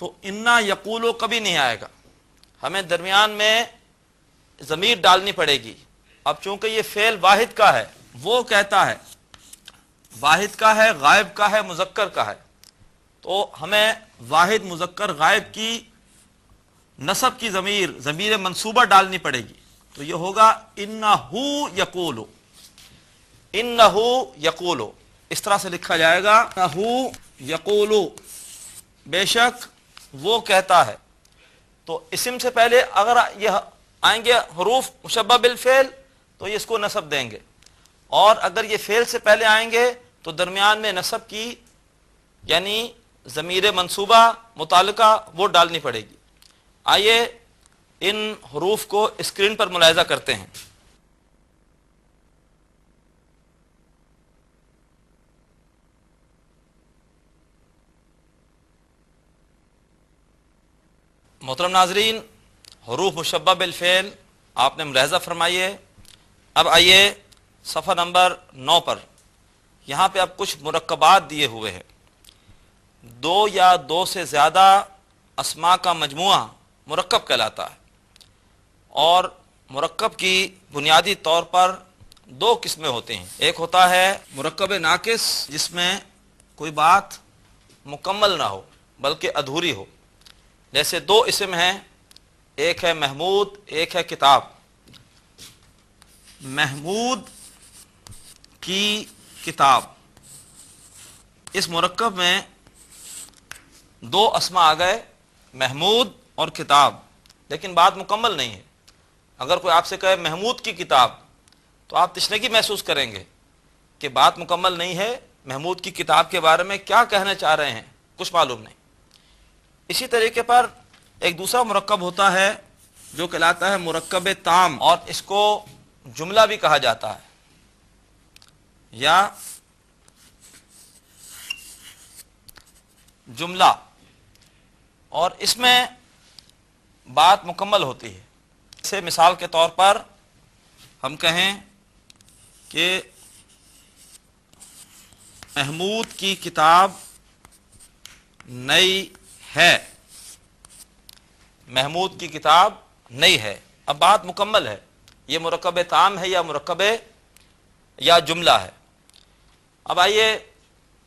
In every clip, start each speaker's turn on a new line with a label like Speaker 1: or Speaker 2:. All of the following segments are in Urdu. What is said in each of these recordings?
Speaker 1: تو انا یقولو کبھی نہیں آئے گا، ہمیں درمیان میں ضمیر ڈالنی پڑے گی۔ اب چونکہ یہ فعل واحد کا ہے، وہ کہتا ہے واحد کا ہے، غائب کا ہے، مذکر کا ہے، تو ہمیں واحد مذکر غائب کی نسب کی ضمیر منصوبہ ڈالنی پڑے گی، تو یہ ہوگا انہو یقولو، انہو یقولو، اس طرح سے لکھا جائے گا انہو یقولو، بے شک وہ کہتا ہے۔ تو اسم سے پہلے اگر یہ آئیں گے حروف مشبہ بالفعل تو یہ اس کو نصب دیں گے، اور اگر یہ فعل سے پہلے آئیں گے تو درمیان میں نصب کی یعنی ضمیر منصوبہ متعلقہ وہ ڈالنی پڑے گی۔ آئیے ان حروف کو اسکرین پر ملاحظہ کرتے ہیں۔ محترم ناظرین، حروف مشبہ بالفعل آپ نے ملاحظہ فرمائیے۔ اب آئیے صفحہ نمبر 9 پر، یہاں پہ اب کچھ مرکبات دیے ہوئے ہیں۔ دو یا دو سے زیادہ اسماء کا مجموعہ مرکب کہلاتا ہے، اور مرکب کی بنیادی طور پر دو قسمیں ہوتے ہیں۔ ایک ہوتا ہے مرکب ناقص، جس میں کوئی بات مکمل نہ ہو بلکہ ادھوری ہو، جیسے دو اسم ہیں، ایک ہے محمود، ایک ہے کتاب۔ محمود کی کتاب، اس مرکب میں دو اسما آ گئے، محمود اور کتاب، لیکن بات مکمل نہیں ہے۔ اگر کوئی آپ سے کہے محمود کی کتاب تو آپ تشنگی محسوس کریں گے کہ بات مکمل نہیں ہے، محمود کی کتاب کے بارے میں کیا کہنا چاہ رہے ہیں کچھ معلوم نہیں۔ اسی طریقے پر ایک دوسرا مرکب ہوتا ہے جو کہلاتا ہے مرکب تام، اور اس کو جملہ بھی کہا جاتا ہے یا جملہ، اور اس میں بات مکمل ہوتی ہے۔ جیسے مثال کے طور پر ہم کہیں کہ محمود کی کتاب نئی ہے، محمود کی کتاب نئی ہے، اب بات مکمل ہے۔ یہ مرکب تام ہے یا مرکب یا جملہ ہے۔ اب آئیے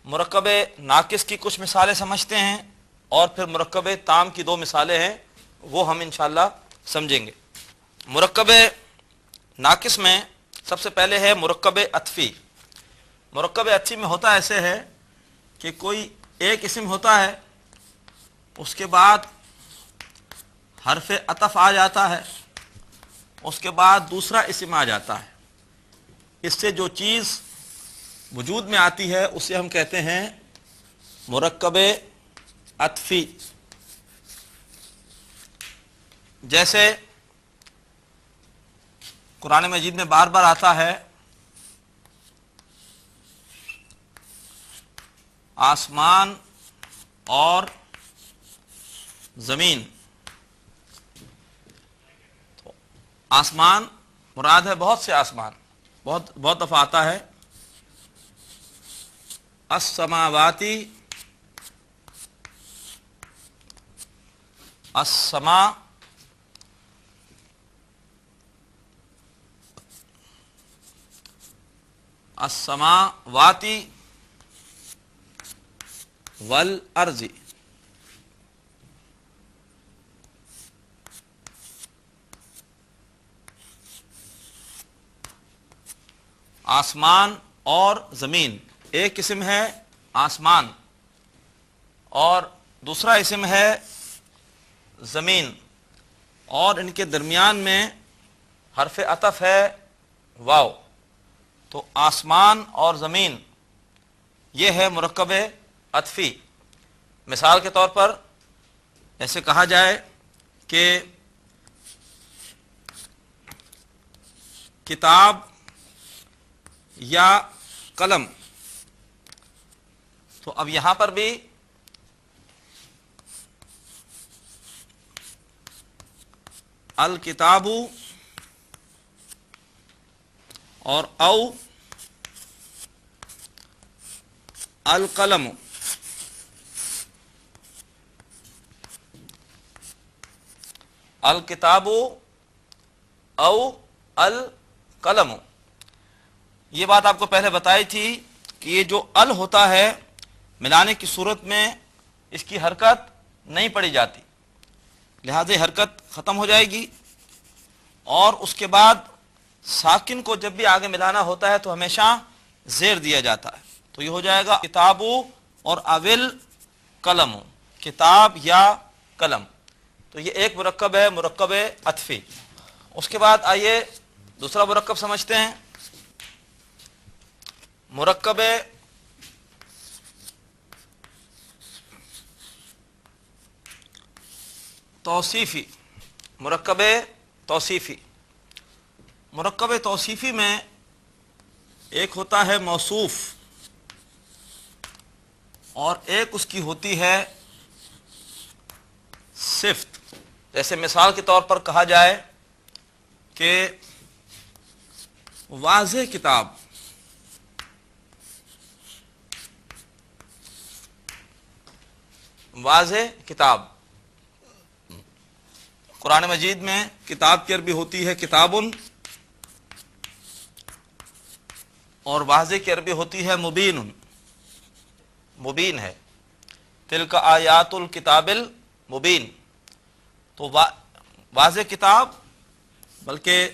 Speaker 1: مرکب ناقص کی کچھ مثالیں سمجھتے ہیں، اور پھر مرکب تام کی دو مثالیں ہیں، وہ ہم انشاءاللہ سمجھیں گے۔ مرکب ناقص میں سب سے پہلے ہے مرکب عطفی۔ مرکب عطفی میں ہوتا ایسے ہے کہ کوئی ایک اسم ہوتا ہے، اس کے بعد حرف عطف آ جاتا ہے، اس کے بعد دوسرا اسم آ جاتا ہے۔ اس سے جو چیز وجود میں آتی ہے اسے ہم کہتے ہیں مرکب عطفی۔ جیسے قرآن مجید میں بار بار آتا ہے آسمان اور زمین، تو آسمان مراد ہے بہت سے آسمان، بہت دفعہ آتا ہے السماواتی، السما، السماواتی والارض۔ آسمان اور زمین، ایک اسم ہے آسمان اور دوسرا اسم ہے زمین، اور ان کے درمیان میں حرف عطف ہے واو، تو آسمان اور زمین یہ ہے مرکب عطفی۔ مثال کے طور پر ایسے کہا جائے کہ کتاب یا قلم، تو اب یہاں پر بھی الکتاب اور او القلم، الکتابو او القلم. یہ بات آپ کو پہلے بتائی تھی کہ یہ جو ال ہوتا ہے ملانے کی صورت میں اس کی حرکت نہیں پڑی جاتی، لہذا یہ حرکت ختم ہو جائے گی، اور اس کے بعد ساکن کو جب بھی آگے ملانا ہوتا ہے تو ہمیشہ زیر دیا جاتا ہے. تو یہ ہو جائے گا کتابو اور اول قلم، کتاب یا قلم. تو یہ ایک مرکب ہے، مرکب عطفی. اس کے بعد آئیے دوسرا مرکب سمجھتے ہیں، مرکب توصیفی. مرکب توصیفی، مرکب توصیفی میں ایک ہوتا ہے موصوف اور ایک اس کی ہوتی ہے صفت. جیسے مثال کے طور پر کہا جائے کہ واضح کتاب، واضح کتاب. قرآن مجید میں کتاب کی عربی ہوتی ہے کتابن، اور واضح کی عربی ہوتی ہے مبین. مبین ہے، تلک آیات الکتاب المبین. تو واضح کتاب، بلکہ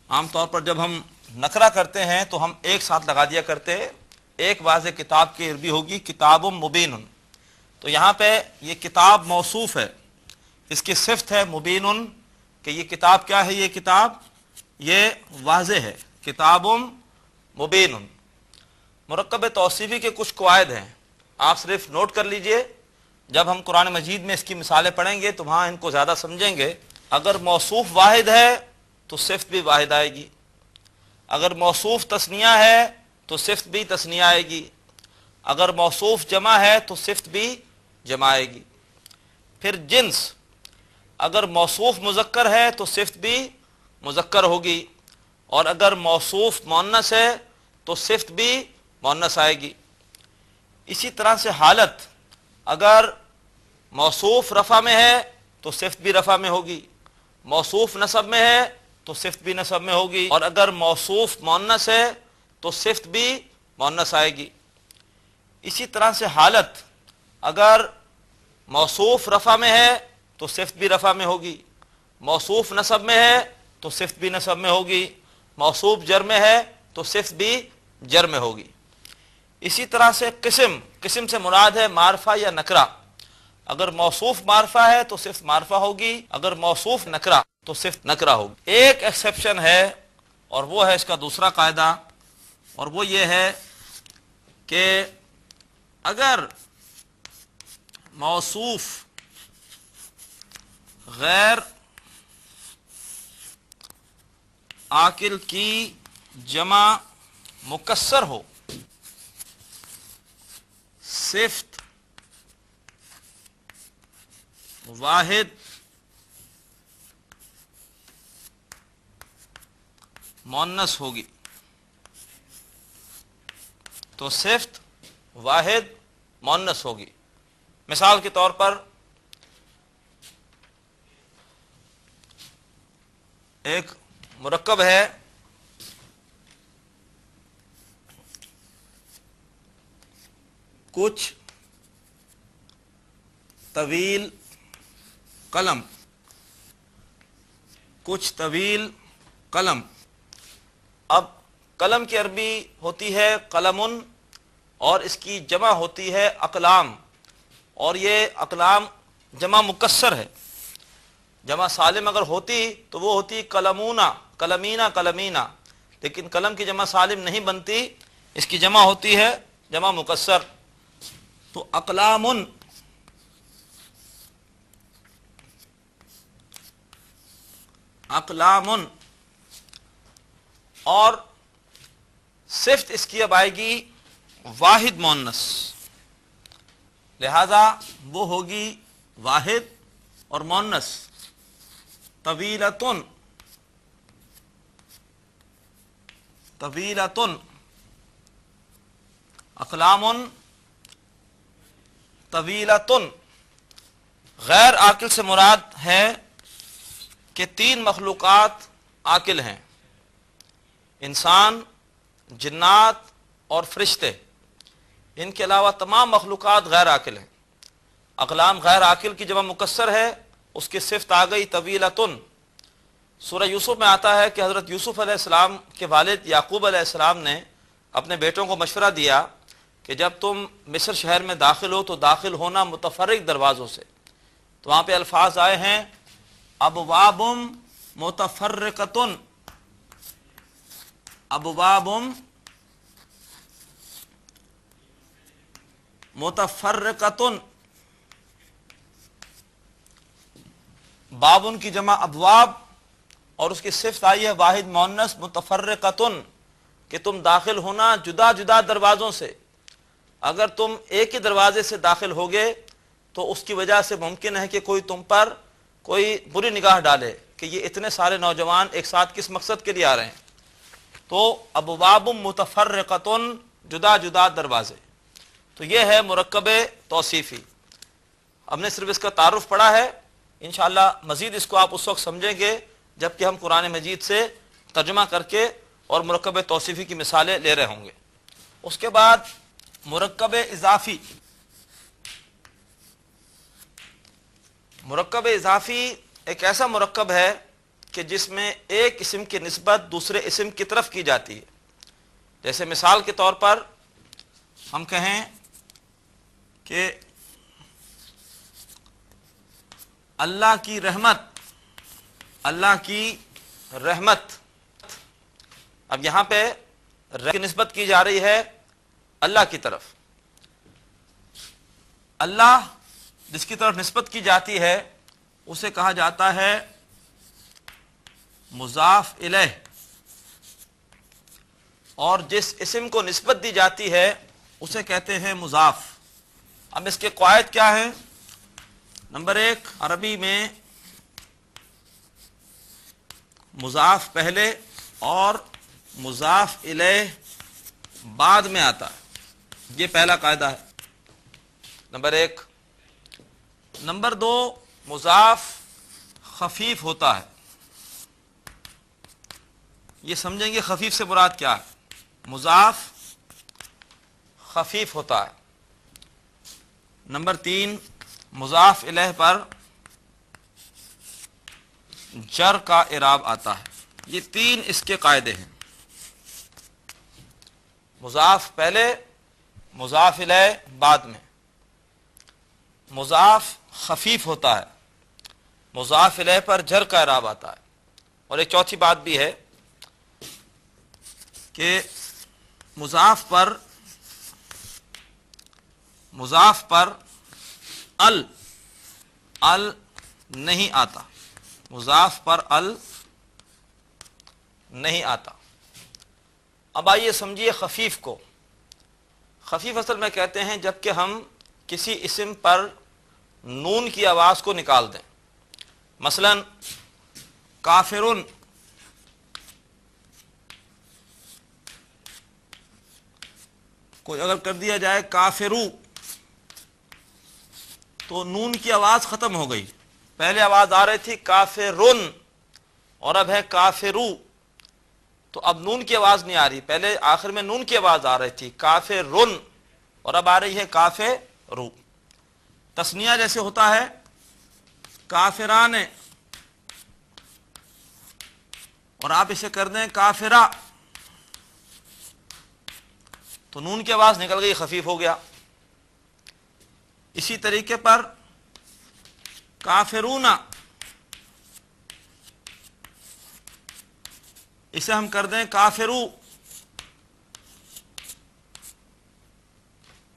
Speaker 1: عام طور پر جب ہم نکرہ کرتے ہیں تو ہم ایک ساتھ لگا دیا کرتے ہیں. ایک واضح کتاب کی عربی ہوگی کتاب مبین. تو یہاں پہ یہ کتاب موصوف ہے، اس کی صفت ہے مبین، کہ یہ کتاب کیا ہے، یہ کتاب یہ واضح ہے، کتاب مبین. مرکب توصیفی کے کچھ قواعد ہیں، آپ صرف نوٹ کر لیجئے. جب ہم قرآن مجید میں اس کی مثالیں پڑھیں گے تو وہاں ان کو زیادہ سمجھیں گے. اگر موصوف واحد ہے تو صفت بھی واحد آئے گی، اگر موصوف تثنیہ ہے تو صفت بھی تثنیہ آئے گی، اگر موصوف جمع ہے تو صفت بھی جمع آئے گی. پھر جنس، اگر موصوف مذکر ہے تو صفت بھی مذکر ہوگی، اور اگر موصوف مؤنث ہے تو صفت بھی مؤنث آئے گی. اسی طرح سے حالت، اگر موصوف رفع میں ہے تو صفت بھی رفع میں ہوگی، موصوف نصب میں ہے تو صفت بھی نصب میں ہوگی، اور اگر موصوف مؤنث ہے تو صفت بھی مؤنث آئے گی. اسی طرح سے حالت، اگر موصوف رفع میں ہے تو صفت بھی رفع میں ہوگی، موصوف نصب میں ہے تو صفت بھی نصب میں ہوگی، موصوف جر میں ہے تو صفت بھی جر میں ہوگی. اسی طرح سے قسم، قسم سے مراد ہے معرفہ یا نکرہ. اگر موصوف معرفہ ہے تو صفت معرفہ ہوگی، اگر موصوف نکرہ تو صفت نکرہ ہوگی. ایک ایکسیپشن ہے، اور وہ ہے اس کا دوسرا قاعدہ، اور وہ یہ ہے کہ اگر موصوف غیر عاقل کی جمع مکسر ہو، صفت واحد مؤنث ہوگی. تو صفت واحد مؤنث ہوگی. مثال کے طور پر ایک مرکب ہے کچھ طویل قلم، کچھ طویل قلم. اب قلم کی عربی ہوتی ہے قلمن، اور اس کی جمع ہوتی ہے اقلام، اور یہ اقلام جمع مکسر ہے. جمع سالم اگر ہوتی تو وہ ہوتی قلمونا، قلمینا، قلمینا، لیکن قلم کی جمع سالم نہیں بنتی، اس کی جمع ہوتی ہے جمع مکسر. تو اقلامن، اقلامن، اور صفت اس کی اب آئے گی واحد مؤنث، لہذا وہ ہوگی واحد اور مؤنث. طویلتن، طویلتن، اقلامن طویلتن. غیر عاقل سے مراد ہے کہ 3 مخلوقات عاقل ہیں، انسان، جنات اور فرشتے، ان کے علاوہ تمام مخلوقات غیر عاقل ہیں۔ اقلام غیر عاقل کی جمع مکسر ہے، اس کی صفت آ گئی طویلتن۔ سورہ یوسف میں آتا ہے کہ حضرت یوسف علیہ السلام کے والد یعقوب علیہ السلام نے اپنے بیٹوں کو مشورہ دیا کہ جب تم مصر شہر میں داخل ہو تو داخل ہونا متفرق دروازوں سے، تو وہاں پہ الفاظ آئے ہیں ابواب متفرقتن، ابواب متفرقتن، بابن کی جمع ابواب اور اس کی صفت آئی ہے واحد مؤنث متفرقتن، کہ تم داخل ہونا جدا جدا دروازوں سے۔ اگر تم ایک ہی دروازے سے داخل ہوگے تو اس کی وجہ سے ممکن ہے کہ کوئی تم پر کوئی بری نگاہ ڈالے کہ یہ اتنے سارے نوجوان ایک ساتھ کس مقصد کے لیے آ رہے ہیں۔ تو ابواب متفرقتن، جدا جدا دروازے، تو یہ ہے مرکب توصیفی۔ ہم نے صرف اس کا تعارف پڑھا ہے، انشاءاللہ مزید اس کو آپ اس وقت سمجھیں گے جب کہ ہم قرآن مجید سے ترجمہ کر کے اور مرکب توصیفی کی مثالیں لے رہے ہوں گے۔ اس کے بعد مرکب اضافی۔ مرکب اضافی ایک ایسا مرکب ہے کہ جس میں ایک اسم کی نسبت دوسرے اسم کی طرف کی جاتی ہے۔ جیسے مثال کے طور پر ہم کہیں کہ اللہ کی رحمت، اللہ کی رحمت، اب یہاں پہ کی نسبت کی جا رہی ہے اللہ کی طرف۔ اللہ جس کی طرف نسبت کی جاتی ہے اسے کہا جاتا ہے مضاف الیہ، اور جس اسم کو نسبت دی جاتی ہے اسے کہتے ہیں مضاف۔ اب اس کے قواعد کیا ہیں؟ نمبر 1، عربی میں مضاف پہلے اور مضاف الیہ بعد میں آتا ہے، یہ پہلا قاعدہ ہے، نمبر 1۔ نمبر 2، مضاف خفیف ہوتا ہے۔ یہ سمجھیں گے خفیف سے مراد کیا ہے؟ مضاف خفیف ہوتا ہے۔ نمبر 3، مضاف الیہ پر جر کا اعراب آتا ہے۔ یہ 3 اس کے قاعدے ہیں، مضاف پہلے، مضاف الیہ بعد میں، مضاف خفیف ہوتا ہے، مضاف الیہ پر جر کا اعراب آتا ہے۔ اور ایک چوتھی بات بھی ہے کہ مضاف پر ال نہیں آتا، مضاف پر ال نہیں آتا۔ اب آئیے سمجھیے خفیف کو۔ خفیف اصل میں کہتے ہیں جب کہ ہم کسی اسم پر نون کی آواز کو نکال دیں۔ مثلا کافرن، کوئی اگر کر دیا جائے کافرو، تو نون کی آواز ختم ہو گئی۔ پہلے آواز آ رہی تھی کافرن اور اب ہے کافرو، تو اب نون کی آواز نہیں آ رہی، پہلے آخر میں نون کی آواز آ رہی تھی کافرن اور اب آ رہی ہے کافرو۔ تثنیہ جیسے ہوتا ہے کافران، اور آپ اسے کر دیں کافرہ، تو نون کی آواز نکل گئی، خفیف ہو گیا۔ اسی طریقے پر کافرون، اسے ہم کر دیں کافرو،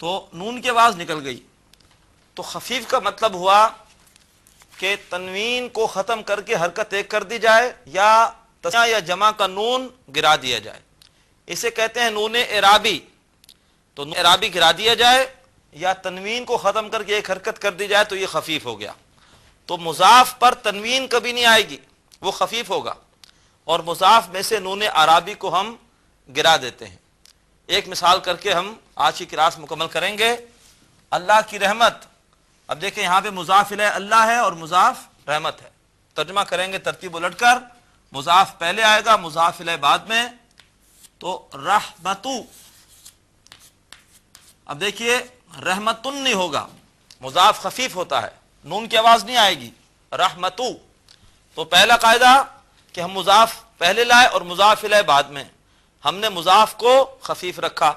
Speaker 1: تو نون کی آواز نکل گئی۔ تو خفیف کا مطلب ہوا کہ تنوین کو ختم کر کے حرکت ایک کر دی جائے، یا تسنیہ یا جمع کا نون گرا دیا جائے، اسے کہتے ہیں نون اعرابی۔ تو نون اعرابی گرا دیا جائے یا تنوین کو ختم کر کے ایک حرکت کر دی جائے تو یہ خفیف ہو گیا۔ تو مضاف پر تنوین کبھی نہیں آئے گی، وہ خفیف ہوگا، اور مضاف میں سے نون اعرابی کو ہم گرا دیتے ہیں۔ ایک مثال کر کے ہم آج کی کلاس مکمل کریں گے۔ اللہ کی رحمت، اب دیکھیں یہاں پہ مضاف الیہ اللہ ہے اور مضاف رحمت ہے، ترجمہ کریں گے ترتیب الٹ کر، مضاف پہلے آئے گا، مضاف الیہ بعد میں، تو رحمتو. اب دیکھیے رحمتن نہیں ہوگا، مضاف خفیف ہوتا ہے، نون کی آواز نہیں آئے گی، رحمتو. تو پہلا قاعدہ کہ ہم مضاف پہلے لائے اور مضاف الیہ بعد میں، ہم نے مضاف کو خفیف رکھا.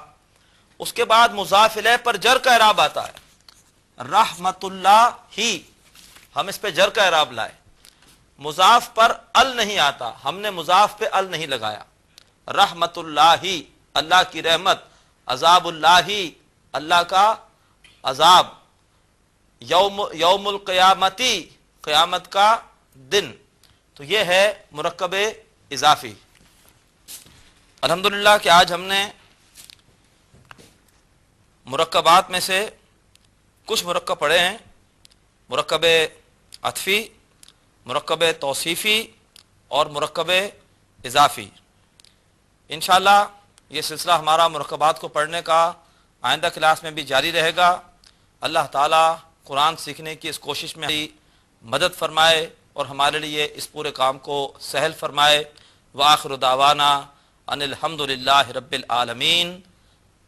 Speaker 1: اس کے بعد مضاف الیہ پر جر کا اعراب آتا ہے، رحمت اللہ ہی، ہم اس پہ جر کا اعراب لائے. مضاف پر ال نہیں آتا، ہم نے مضاف پہ ال نہیں لگایا. رحمت اللہ ہی، اللہ کی رحمت، عذاب اللہ ہی، اللہ کا عذاب، یوم القیامتی، قیامت کا دن. تو یہ ہے مرکب اضافی. الحمدللہ کہ آج ہم نے مرکبات میں سے کچھ مرکب پڑھے ہیں، مرکب عطفی، مرکب توصیفی اور مرکب اضافی. انشاءاللہ یہ سلسلہ ہمارا مرکبات کو پڑھنے کا آئندہ کلاس میں بھی جاری رہے گا. اللہ تعالیٰ قرآن سیکھنے کی اس کوشش میں مدد فرمائے اور ہمارے لیے اس پورے کام کو سہل فرمائے. وآخر دعوانا ان الحمدللہ رب العالمین.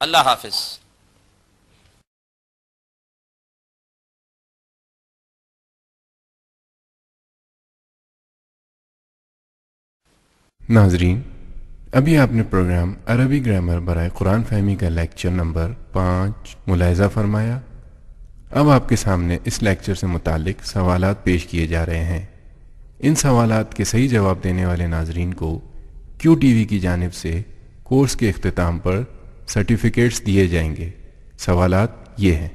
Speaker 1: اللہ حافظ.
Speaker 2: ناظرین، ابھی آپ نے پروگرام عربی گرامر برائے قرآن فہمی کا لیکچر نمبر 5 ملاحظہ فرمایا. اب آپ کے سامنے اس لیکچر سے متعلق سوالات پیش کیے جا رہے ہیں. ان سوالات کے صحیح جواب دینے والے ناظرین کو کیو ٹی وی کی جانب سے کورس کے اختتام پر سرٹیفکیٹس دیے جائیں گے. سوالات یہ ہیں: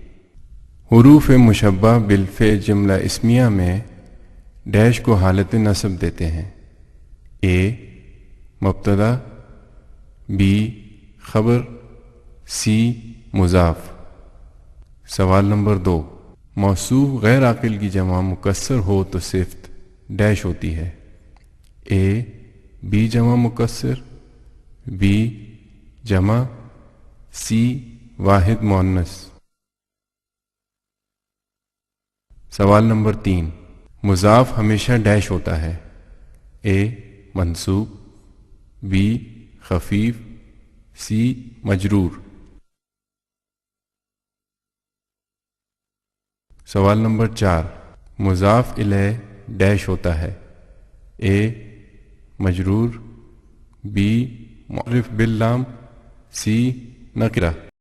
Speaker 2: حروف مشبہ بالفعل جملہ اسمیہ میں ڈیش کو حالت نصب دیتے ہیں. اے مبتدا، بی خبر، سی مضاف. سوال نمبر 2، موصوف غیر عاقل کی جمع مکسر ہو تو صفت ڈیش ہوتی ہے. اے بی جمع مکسر، بی جمع، سی واحد مؤنث. سوال نمبر 3، مضاف ہمیشہ ڈیش ہوتا ہے. اے منصوب، بی خفیف، سی مجرور. سوال نمبر 4، مضاف الیہ ڈیش ہوتا ہے. اے مجرور، بی معرف باللام، سی نکرہ.